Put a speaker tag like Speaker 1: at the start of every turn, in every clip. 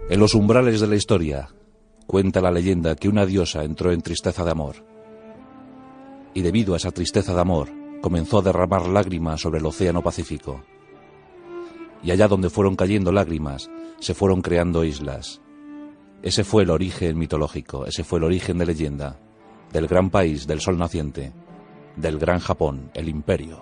Speaker 1: En los umbrales de la historia, cuenta la leyenda que una diosa entró en tristeza de amor. Y debido a esa tristeza de amor, comenzó a derramar lágrimas sobre el océano Pacífico. Y allá donde fueron cayendo lágrimas, se fueron creando islas. Ese fue el origen mitológico, ese fue el origen de leyenda, del gran país del sol naciente, del gran Japón, el imperio.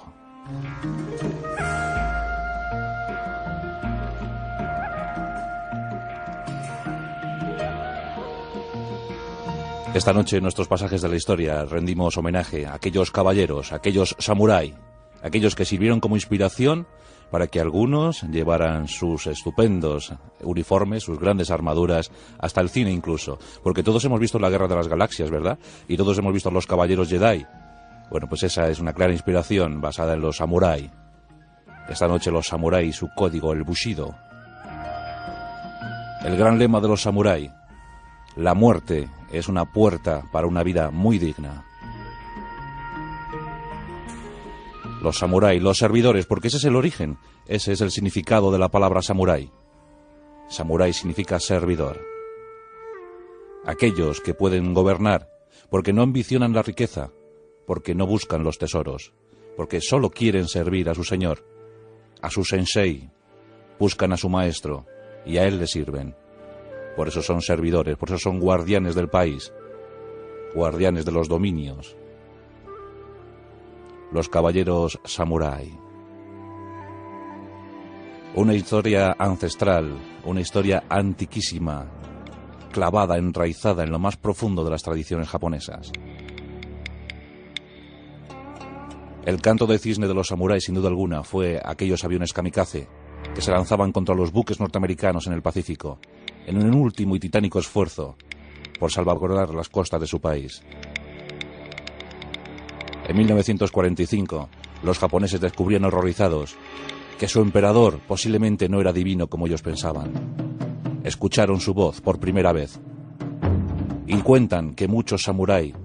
Speaker 1: Esta noche en nuestros pasajes de la historia rendimos homenaje a aquellos caballeros, a aquellos samurái, aquellos que sirvieron como inspiración para que algunos llevaran sus estupendos uniformes, sus grandes armaduras, hasta el cine incluso. Porque todos hemos visto la Guerra de las Galaxias, ¿verdad? Y todos hemos visto a los caballeros Jedi. Bueno, pues esa es una clara inspiración basada en los samurái. Esta noche los samurái y su código, el Bushido. El gran lema de los samurái: la muerte es una puerta para una vida muy digna. Los samurái, los servidores, porque ese es el origen, ese es el significado de la palabra samurái. Samurái significa servidor. Aquellos que pueden gobernar porque no ambicionan la riqueza, porque no buscan los tesoros, porque solo quieren servir a su señor, a su sensei, buscan a su maestro y a él le sirven. Por eso son servidores, por eso son guardianes del país, guardianes de los dominios. Los caballeros samurái. Una historia ancestral, una historia antiquísima, clavada, enraizada en lo más profundo de las tradiciones japonesas. El canto de cisne de los samuráis, sin duda alguna, fue aquellos aviones kamikaze que se lanzaban contra los buques norteamericanos en el Pacífico, en un último y titánico esfuerzo por salvaguardar las costas de su país. En 1945, los japoneses descubrían horrorizados que su emperador posiblemente no era divino como ellos pensaban. Escucharon su voz por primera vez y cuentan que muchos samurái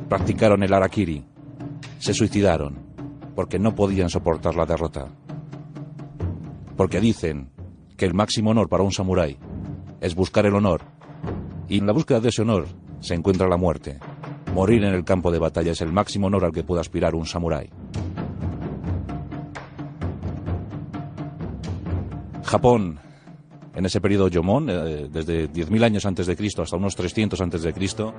Speaker 1: practicaron el harakiri, se suicidaron porque no podían soportar la derrota. Porque dicen que el máximo honor para un samurái es buscar el honor, y en la búsqueda de ese honor se encuentra la muerte. Morir en el campo de batalla es el máximo honor al que puede aspirar un samurái. Japón, en ese periodo Jomon, desde 10.000 años antes de Cristo hasta unos 300 antes de Cristo,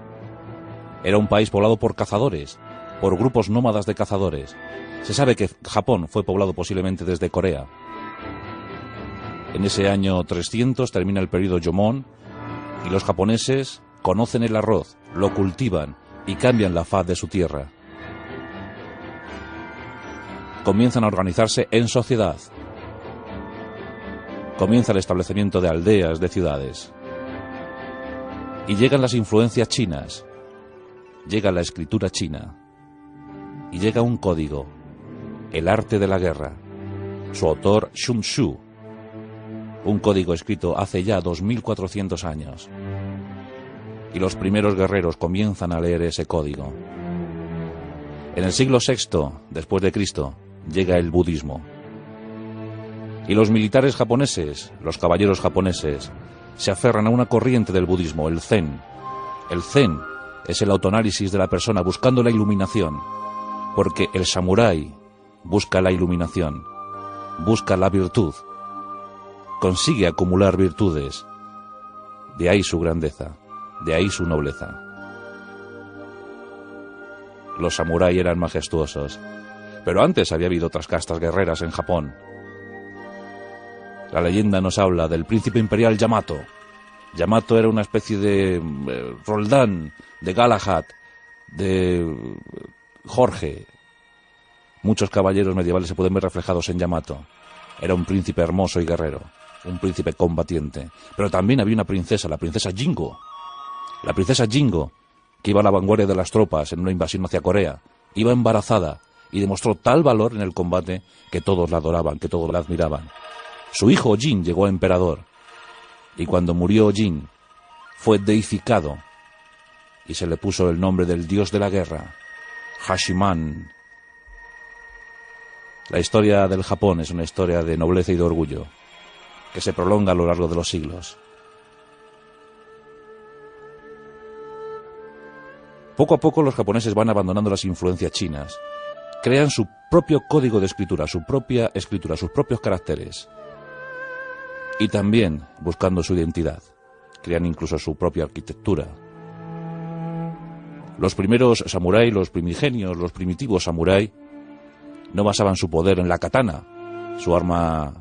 Speaker 1: era un país poblado por cazadores, por grupos nómadas de cazadores. Se sabe que Japón fue poblado posiblemente desde Corea. En ese año 300 termina el periodo Jomon y los japoneses conocen el arroz, lo cultivan y cambian la faz de su tierra. Comienzan a organizarse en sociedad. Comienza el establecimiento de aldeas, de ciudades. Y llegan las influencias chinas. Llega la escritura china. Y llega un código, el arte de la guerra. Su autor, Sun Tzu. Un código escrito hace ya 2400 años. Y los primeros guerreros comienzan a leer ese código. En el siglo VI, después de Cristo, llega el budismo. Y los militares japoneses, los caballeros japoneses, se aferran a una corriente del budismo, el Zen. El Zen es el autoanálisis de la persona buscando la iluminación, porque el samurái busca la iluminación, busca la virtud, consigue acumular virtudes. De ahí su grandeza. De ahí su nobleza. Los samurái eran majestuosos, pero antes había habido otras castas guerreras en Japón. La leyenda nos habla del príncipe imperial Yamato. Yamato era una especie de Roldán, de Galahad, de Jorge. Muchos caballeros medievales se pueden ver reflejados en Yamato. Era un príncipe hermoso y guerrero, un príncipe combatiente. Pero también había una princesa, la princesa Jingo. La princesa Jingo, que iba a la vanguardia de las tropas en una invasión hacia Corea, iba embarazada y demostró tal valor en el combate que todos la adoraban, que todos la admiraban. Su hijo Jin llegó a emperador, y cuando murió Jin, fue deificado, y se le puso el nombre del dios de la guerra, Hashiman. La historia del Japón es una historia de nobleza y de orgullo. que se prolonga a lo largo de los siglos. Poco a poco los japoneses van abandonando las influencias chinas, crean su propio código de escritura, su propia escritura, sus propios caracteres, y también buscando su identidad, crean incluso su propia arquitectura. Los primeros samurái, los primigenios, los primitivos samurái, no basaban su poder en la katana, su arma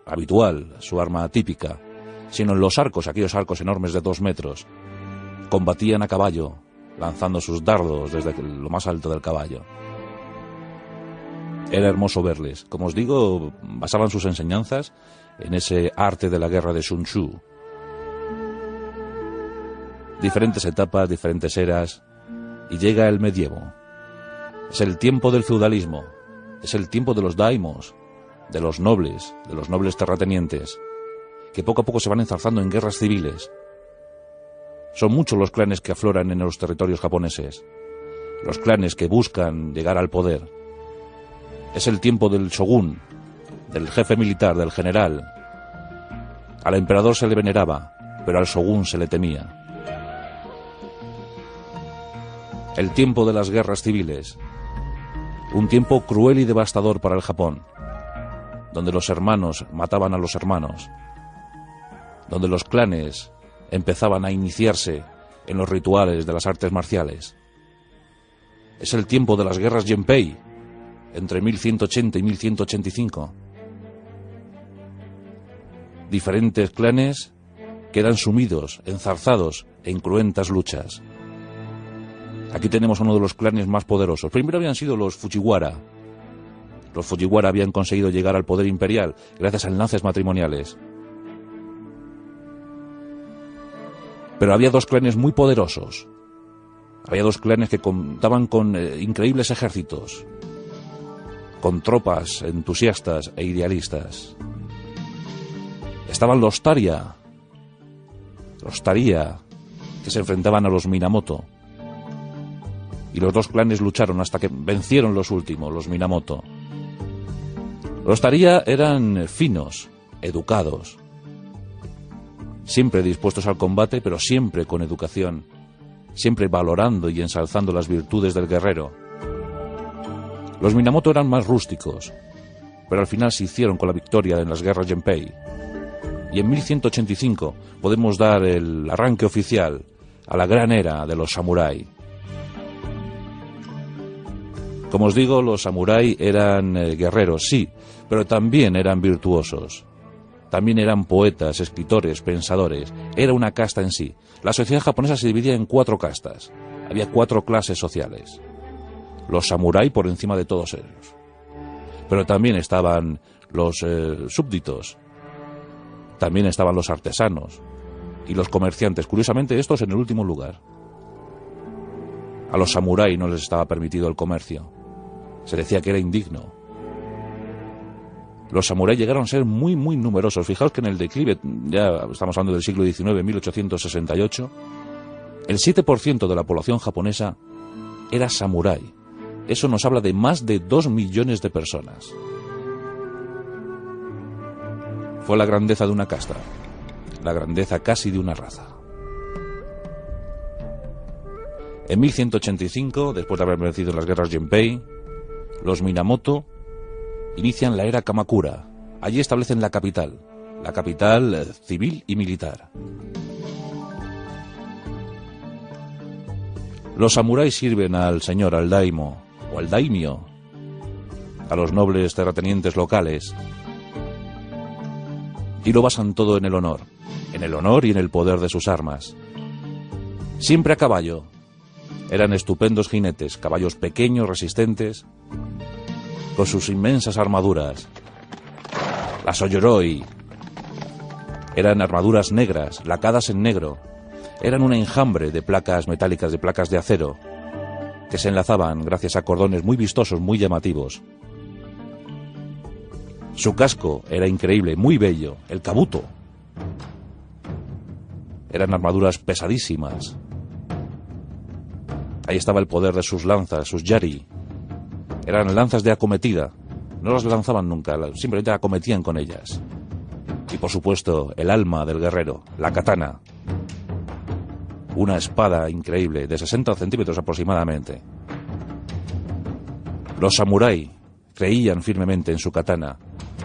Speaker 1: habitual, su arma típica, sino en los arcos, aquellos arcos enormes de 2 metros. Combatían a caballo, lanzando sus dardos desde lo más alto del caballo. Era hermoso verles. Como os digo, basaban sus enseñanzas en ese arte de la guerra de Sun Tzu. Diferentes etapas, diferentes eras, y llega el medievo. Es el tiempo del feudalismo, es el tiempo de los daimos, de los nobles terratenientes, que poco a poco se van enzarzando en guerras civiles. Son muchos los clanes que afloran en los territorios japoneses, los clanes que buscan llegar al poder. Es el tiempo del shogun, del jefe militar, del general. Al emperador se le veneraba, pero al shogun se le temía. El tiempo de las guerras civiles, un tiempo cruel y devastador para el Japón, donde los hermanos mataban a los hermanos, donde los clanes empezaban a iniciarse en los rituales de las artes marciales. Es el tiempo de las guerras Genpei, entre 1180 y 1185. Diferentes clanes quedan sumidos, enzarzados en cruentas luchas. Aquí tenemos uno de los clanes más poderosos. Primero habían sido los Fujiwara. Los Fujiwara habían conseguido llegar al poder imperial gracias a enlaces matrimoniales. Pero había 2 clanes muy poderosos. Había 2 clanes que contaban con increíbles ejércitos, con tropas entusiastas e idealistas. Estaban los Taria, que se enfrentaban a los Minamoto. Y los 2 clanes lucharon hasta que vencieron los últimos, los Minamoto. Los Taria eran finos, educados, siempre dispuestos al combate, pero siempre con educación, siempre valorando y ensalzando las virtudes del guerrero. Los Minamoto eran más rústicos, pero al final se hicieron con la victoria en las guerras Genpei. Y en 1185 podemos dar el arranque oficial a la gran era de los samurái. Como os digo, los samurái eran guerreros, sí, pero también eran virtuosos. También eran poetas, escritores, pensadores. Era una casta en sí. La sociedad japonesa se dividía en 4 castas. Había 4 clases sociales. Los samurái por encima de todos ellos. Pero también estaban los súbditos. También estaban los artesanos y los comerciantes. Curiosamente, estos en el último lugar. A los samurái no les estaba permitido el comercio. Se decía que era indigno. Los samuráis llegaron a ser muy, muy numerosos. Fijaos que en el declive, ya estamos hablando del siglo XIX, 1868, el 7% de la población japonesa era samurái. Eso nos habla de más de 2 millones de personas. Fue la grandeza de una casta, la grandeza casi de una raza. En 1185, después de haber vencido en las guerras Genpei, los Minamoto inician la era Kamakura. Allí establecen la capital civil y militar. Los samuráis sirven al señor, al daimo o al daimyo, a los nobles terratenientes locales, y lo basan todo en el honor y en el poder de sus armas. Siempre a caballo. Eran estupendos jinetes, caballos pequeños, resistentes, con sus inmensas armaduras. Las Oyuroi eran armaduras negras, lacadas en negro. Eran un enjambre de placas metálicas, de placas de acero, que se enlazaban gracias a cordones muy vistosos, muy llamativos. Su casco era increíble, muy bello, el kabuto. Eran armaduras pesadísimas. Ahí estaba el poder de sus lanzas, sus yari. Eran lanzas de acometida. No las lanzaban nunca, simplemente acometían con ellas. Y por supuesto, el alma del guerrero, la katana. Una espada increíble, de 60 centímetros aproximadamente. Los samurái creían firmemente en su katana,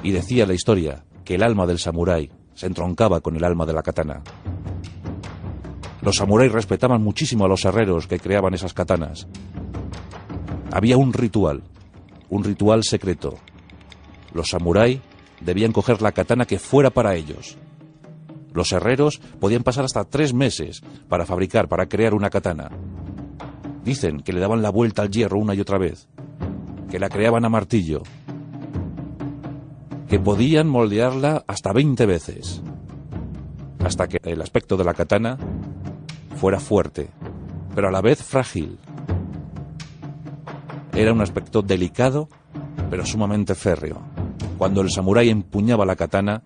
Speaker 1: y decía la historia que el alma del samurái se entroncaba con el alma de la katana. Los samuráis respetaban muchísimo a los herreros que creaban esas katanas. Había un ritual secreto. Los samuráis debían coger la katana que fuera para ellos. Los herreros podían pasar hasta 3 meses para fabricar, para crear una katana. Dicen que le daban la vuelta al hierro una y otra vez, que la creaban a martillo, que podían moldearla hasta 20 veces, hasta que el aspecto de la katana fuera fuerte, pero a la vez frágil. Era un aspecto delicado, pero sumamente férreo. Cuando el samurái empuñaba la katana,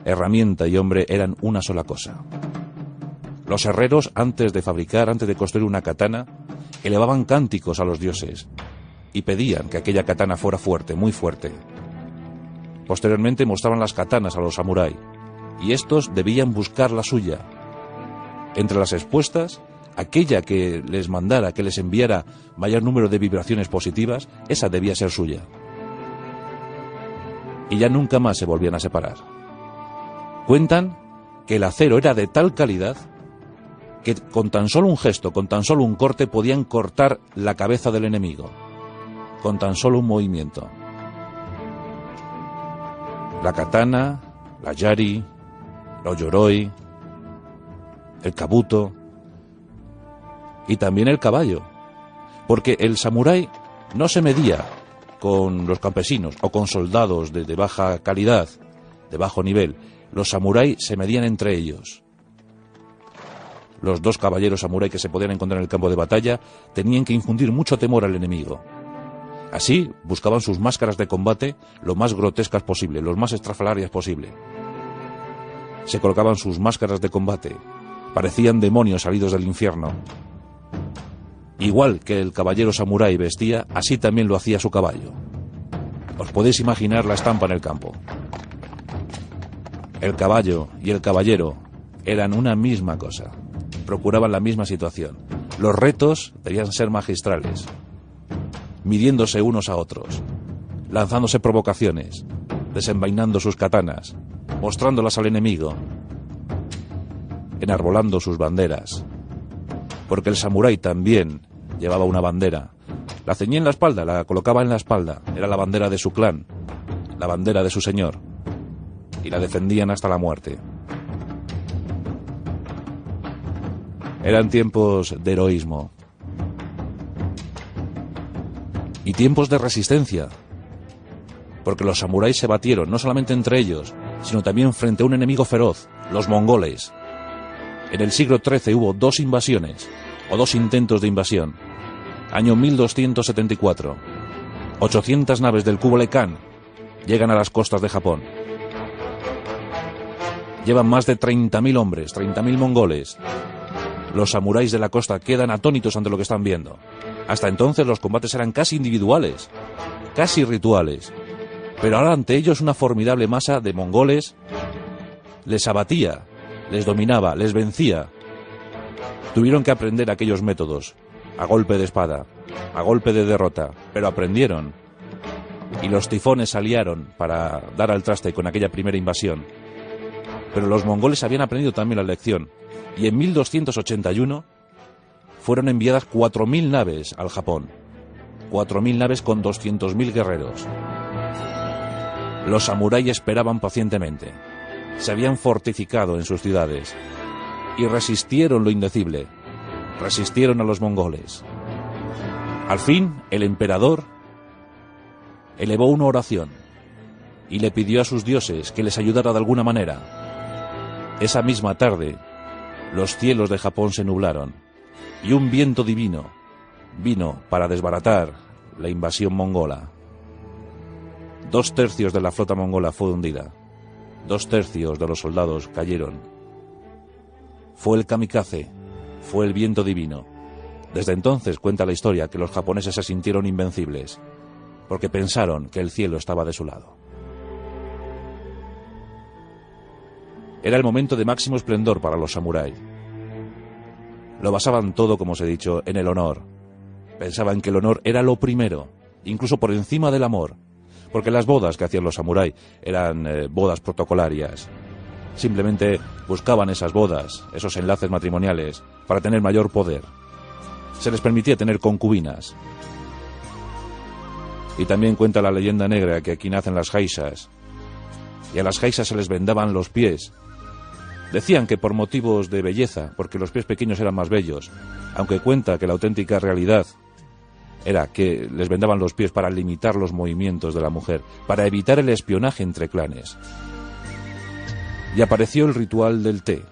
Speaker 1: herramienta y hombre eran una sola cosa. Los herreros, antes de fabricar, antes de construir una katana, elevaban cánticos a los dioses y pedían que aquella katana fuera fuerte, muy fuerte. Posteriormente mostraban las katanas a los samuráis, y estos debían buscar la suya. Entre las expuestas, aquella que les mandara, que les enviara mayor número de vibraciones positivas, esa debía ser suya. Y ya nunca más se volvían a separar. Cuentan que el acero era de tal calidad que con tan solo un gesto, con tan solo un corte, podían cortar la cabeza del enemigo. Con tan solo un movimiento. La katana, la yari, los yoroi, el kabuto y también el caballo, porque el samurái no se medía con los campesinos o con soldados de baja calidad, de bajo nivel. Los samuráis se medían entre ellos. Los 2 caballeros samurái que se podían encontrar en el campo de batalla tenían que infundir mucho temor al enemigo. Así buscaban sus máscaras de combate lo más grotescas posible, lo más estrafalarias posible. Se colocaban sus máscaras de combate, parecían demonios salidos del infierno. Igual que el caballero samurái vestía, así también lo hacía su caballo. Os podéis imaginar la estampa en el campo. El caballo y el caballero eran una misma cosa, procuraban la misma situación. Los retos debían ser magistrales, midiéndose unos a otros, lanzándose provocaciones, desenvainando sus katanas, mostrándolas al enemigo, enarbolando sus banderas, porque el samurái también llevaba una bandera. La ceñía en la espalda, la colocaba en la espalda, era la bandera de su clan, la bandera de su señor, y la defendían hasta la muerte. Eran tiempos de heroísmo y tiempos de resistencia, porque los samuráis se batieron no solamente entre ellos, sino también frente a un enemigo feroz, los mongoles. En el siglo XIII hubo 2 invasiones, o 2 intentos de invasión. Año 1274. 800 naves del Kublai Khan llegan a las costas de Japón. Llevan más de 30.000 hombres, 30.000 mongoles. Los samuráis de la costa quedan atónitos ante lo que están viendo. Hasta entonces los combates eran casi individuales, casi rituales. Pero ahora ante ellos una formidable masa de mongoles les abatía, les dominaba, les vencía. Tuvieron que aprender aquellos métodos, a golpe de espada, a golpe de derrota, pero aprendieron. Y los tifones se aliaron para dar al traste con aquella primera invasión. Pero los mongoles habían aprendido también la lección, y en 1281 fueron enviadas 4.000 naves al Japón. 4.000 naves con 200.000 guerreros. Los samuráis esperaban pacientemente. Se habían fortificado en sus ciudades y resistieron lo indecible. Resistieron a los mongoles. Al fin, el emperador elevó una oración y le pidió a sus dioses que les ayudara de alguna manera. Esa misma tarde, los cielos de Japón se nublaron y un viento divino vino para desbaratar la invasión mongola. 2/3 de la flota mongola fue hundida. 2/3 de los soldados cayeron. Fue el kamikaze, fue el viento divino. Desde entonces cuenta la historia que los japoneses se sintieron invencibles, porque pensaron que el cielo estaba de su lado. Era el momento de máximo esplendor para los samuráis. Lo basaban todo, como os he dicho, en el honor. Pensaban que el honor era lo primero, incluso por encima del amor, porque las bodas que hacían los samuráis eran bodas protocolarias. Simplemente buscaban esas bodas, esos enlaces matrimoniales, para tener mayor poder. Se les permitía tener concubinas. Y también cuenta la leyenda negra que aquí nacen las geishas, y a las geishas se les vendaban los pies. Decían que por motivos de belleza, porque los pies pequeños eran más bellos, aunque cuenta que la auténtica realidad era que les vendaban los pies para limitar los movimientos de la mujer, para evitar el espionaje entre clanes. Y apareció el ritual del té.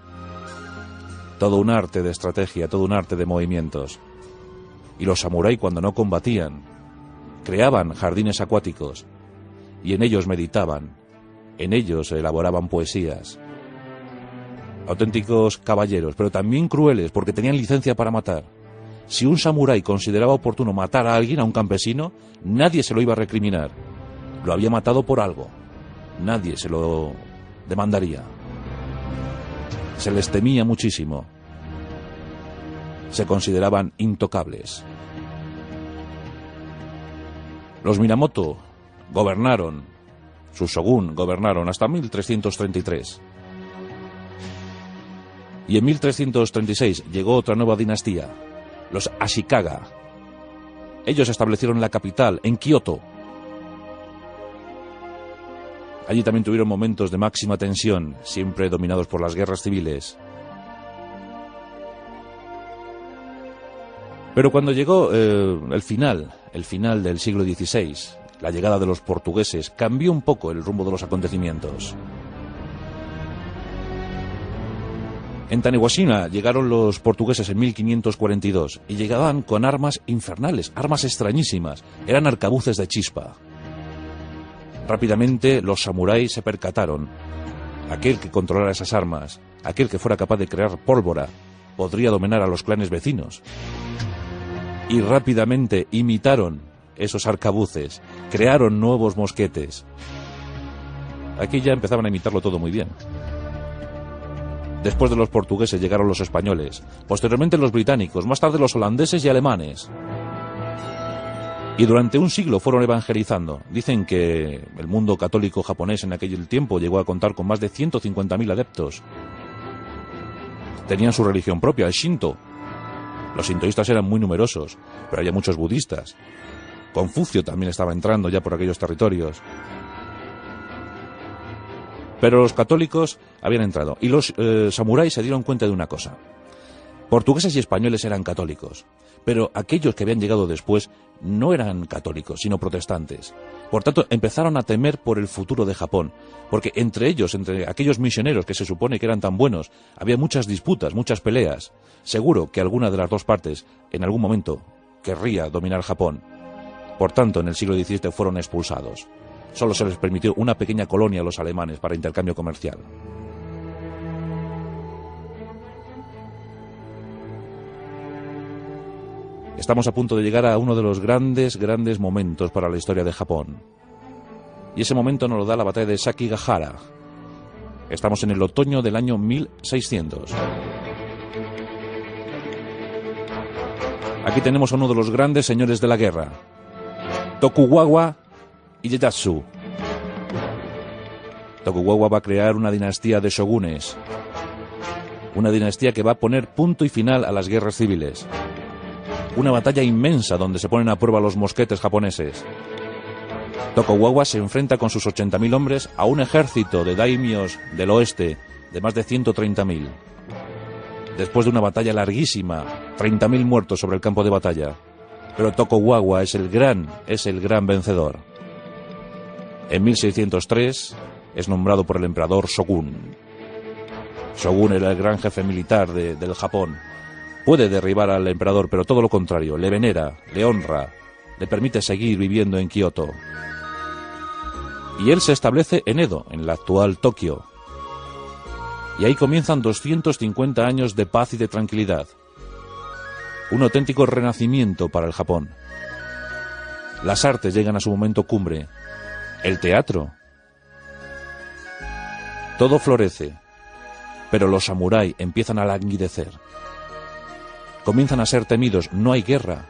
Speaker 1: Todo un arte de estrategia, todo un arte de movimientos. Y los samuráis, cuando no combatían, creaban jardines acuáticos, y en ellos meditaban, en ellos elaboraban poesías. Auténticos caballeros, pero también crueles, porque tenían licencia para matar. Si un samurái consideraba oportuno matar a alguien, a un campesino, nadie se lo iba a recriminar. Lo había matado por algo. Nadie se lo demandaría. Se les temía muchísimo. Se consideraban intocables. Los Minamoto gobernaron, sus shogun gobernaron hasta 1333. Y en 1336 llegó otra nueva dinastía, los Ashikaga. Ellos establecieron la capital, en Kioto. Allí también tuvieron momentos de máxima tensión, siempre dominados por las guerras civiles. Pero cuando llegó el final del siglo XVI, la llegada de los portugueses, cambió un poco el rumbo de los acontecimientos. En Tanegashima llegaron los portugueses en 1542 y llegaban con armas infernales, armas extrañísimas, eran arcabuces de chispa. Rápidamente los samuráis se percataron. Aquel que controlara esas armas, aquel que fuera capaz de crear pólvora, podría dominar a los clanes vecinos. Y rápidamente imitaron esos arcabuces, crearon nuevos mosquetes. Aquí ya empezaban a imitarlo todo muy bien. Después de los portugueses llegaron los españoles, posteriormente los británicos, más tarde los holandeses y alemanes. Y durante un siglo fueron evangelizando. Dicen que el mundo católico japonés en aquel tiempo llegó a contar con más de 150.000 adeptos. Tenían su religión propia, el Shinto. Los sintoístas eran muy numerosos, pero había muchos budistas. Confucio también estaba entrando ya por aquellos territorios. Pero los católicos habían entrado, y los samuráis se dieron cuenta de una cosa. Portugueses y españoles eran católicos, pero aquellos que habían llegado después no eran católicos, sino protestantes. Por tanto, empezaron a temer por el futuro de Japón, porque entre ellos, entre aquellos misioneros que se supone que eran tan buenos, había muchas disputas, muchas peleas. Seguro que alguna de las dos partes, en algún momento, querría dominar Japón. Por tanto, en el siglo XVII fueron expulsados. Solo se les permitió una pequeña colonia a los alemanes para intercambio comercial. Estamos a punto de llegar a uno de los grandes momentos para la historia de Japón. Y ese momento nos lo da la batalla de Sekigahara. Estamos en el otoño del año 1600. Aquí tenemos a uno de los grandes señores de la guerra, Tokugawa Ieyasu. Tokugawa va a crear una dinastía de shogunes, una dinastía que va a poner punto y final a las guerras civiles. Una batalla inmensa donde se ponen a prueba los mosquetes japoneses. Tokugawa se enfrenta con sus 80.000 hombres a un ejército de daimios del oeste de más de 130.000. Después de una batalla larguísima, 30.000 muertos sobre el campo de batalla. Pero Tokugawa es el gran vencedor. En 1603 es nombrado por el emperador Shogun. Shogun era el gran jefe militar del Japón. Puede derribar al emperador, pero todo lo contrario, le venera, le honra, le permite seguir viviendo en Kioto. Y él se establece en Edo, en la actual Tokio. Y ahí comienzan 250 años de paz y de tranquilidad. Un auténtico renacimiento para el Japón. Las artes llegan a su momento cumbre. El teatro. Todo florece. Pero los samurái empiezan a languidecer. Comienzan a ser temidos, no hay guerra.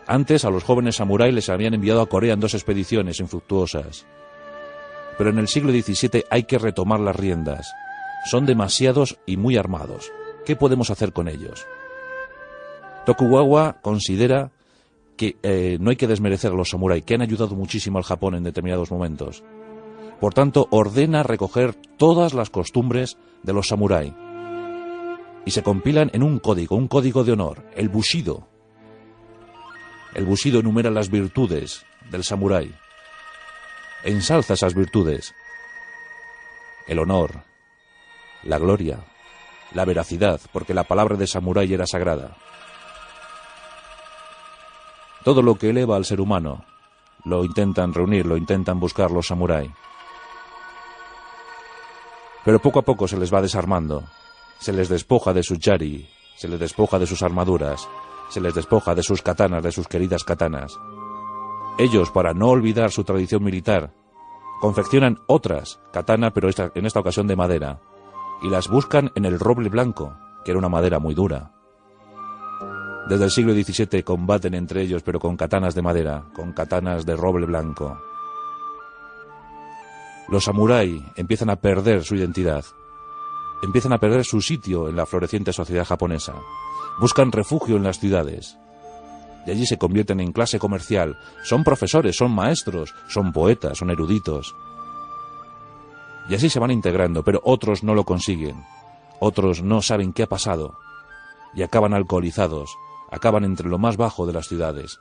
Speaker 1: Antes a los jóvenes samuráis les habían enviado a Corea en 2 expediciones infructuosas. Pero en el siglo XVII hay que retomar las riendas. Son demasiados y muy armados. ¿Qué podemos hacer con ellos? Tokugawa considera que no hay que desmerecer a los samuráis, que han ayudado muchísimo al Japón en determinados momentos. Por tanto, ordena recoger todas las costumbres de los samuráis y se compilan en un código de honor, el Bushido. El Bushido enumera las virtudes del samurái, ensalza esas virtudes: el honor, la gloria, la veracidad, porque la palabra de samurái era sagrada. Todo lo que eleva al ser humano lo intentan reunir, lo intentan buscar los samuráis. Pero poco a poco se les va desarmando, se les despoja de sus yari, se les despoja de sus armaduras, se les despoja de sus katanas, de sus queridas katanas. Ellos, para no olvidar su tradición militar, confeccionan otras katana, pero en esta ocasión de madera, y las buscan en el roble blanco, que era una madera muy dura. Desde el siglo XVII combaten entre ellos, pero con katanas de madera, con katanas de roble blanco. Los samurái empiezan a perder su identidad, empiezan a perder su sitio en la floreciente sociedad japonesa. Buscan refugio en las ciudades, y allí se convierten en clase comercial. Son profesores, son maestros, son poetas, son eruditos. Y así se van integrando, pero otros no lo consiguen. Otros no saben qué ha pasado, y acaban alcoholizados, acaban entre lo más bajo de las ciudades.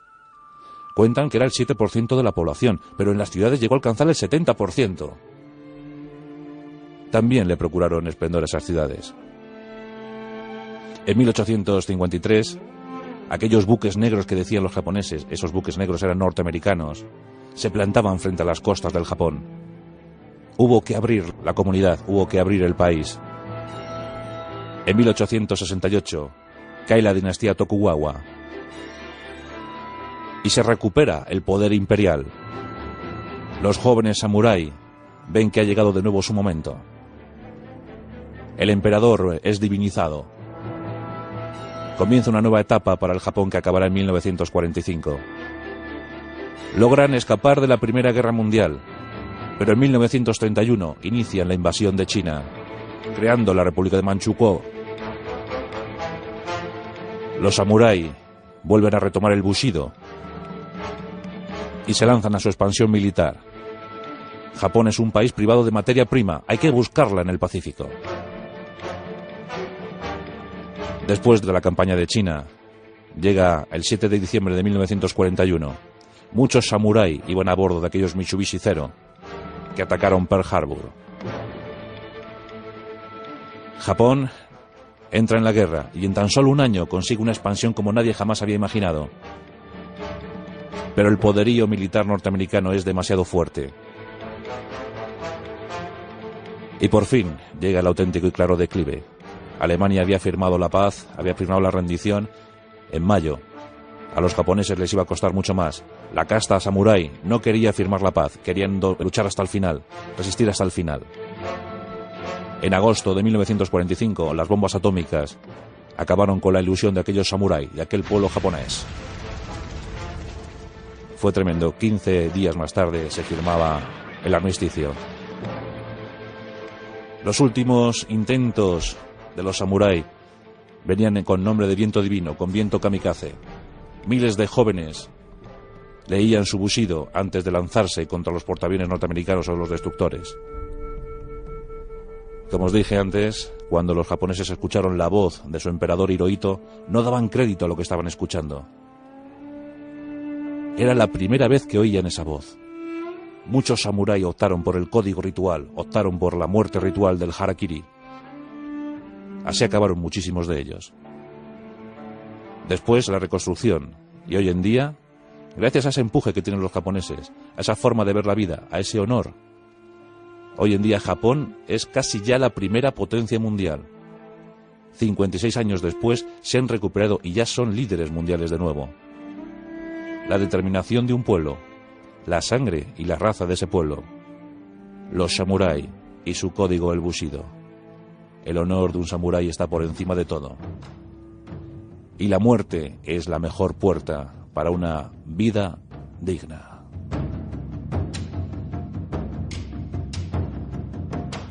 Speaker 1: Cuentan que era el 7% de la población, pero en las ciudades llegó a alcanzar el 70%. También le procuraron esplendor a esas ciudades. En 1853, aquellos buques negros que decían los japoneses, esos buques negros eran norteamericanos, se plantaban frente a las costas del Japón. Hubo que abrir la comunidad, hubo que abrir el país. En 1868 cae la dinastía Tokugawa y se recupera el poder imperial. Los jóvenes samurái ven que ha llegado de nuevo su momento. El emperador es divinizado. Comienza una nueva etapa para el Japón que acabará en 1945. Logran escapar de la Primera Guerra Mundial, pero en 1931 inician la invasión de China, creando la República de Manchukuo. Los samurái vuelven a retomar el Bushido y se lanzan a su expansión militar. Japón es un país privado de materia prima, hay que buscarla en el Pacífico. Después de la campaña de China, llega el 7 de diciembre de 1941. Muchos samurái iban a bordo de aquellos Mitsubishi Zero que atacaron Pearl Harbor. Japón entra en la guerra y en tan solo un año consigue una expansión como nadie jamás había imaginado. Pero el poderío militar norteamericano es demasiado fuerte. Y por fin llega el auténtico y claro declive. Alemania había firmado la paz, había firmado la rendición en mayo. A los japoneses les iba a costar mucho más. La casta samurái no quería firmar la paz, querían luchar hasta el final, resistir hasta el final. En agosto de 1945, las bombas atómicas acabaron con la ilusión de aquellos samuráis, de aquel pueblo japonés. Fue tremendo. 15 días más tarde se firmaba el armisticio. Los últimos intentos de los samuráis venían con nombre de viento divino, con viento kamikaze. Miles de jóvenes leían su Bushido antes de lanzarse contra los portaaviones norteamericanos o los destructores. Como os dije antes, cuando los japoneses escucharon la voz de su emperador Hirohito, no daban crédito a lo que estaban escuchando. Era la primera vez que oían esa voz. Muchos samuráis optaron por el código ritual, optaron por la muerte ritual del harakiri. Así acabaron muchísimos de ellos. Después la reconstrucción, y hoy en día, gracias a ese empuje que tienen los japoneses, a esa forma de ver la vida, a ese honor, hoy en día Japón es casi ya la primera potencia mundial. 56 años después se han recuperado y ya son líderes mundiales de nuevo. La determinación de un pueblo, la sangre y la raza de ese pueblo, los samurái y su código el Bushido. el honor de un samurái está por encima de todo. Y la muerte es la mejor puerta para una vida digna.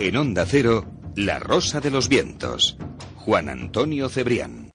Speaker 2: En Onda Cero, La Rosa de los Vientos. Juan Antonio Cebrián.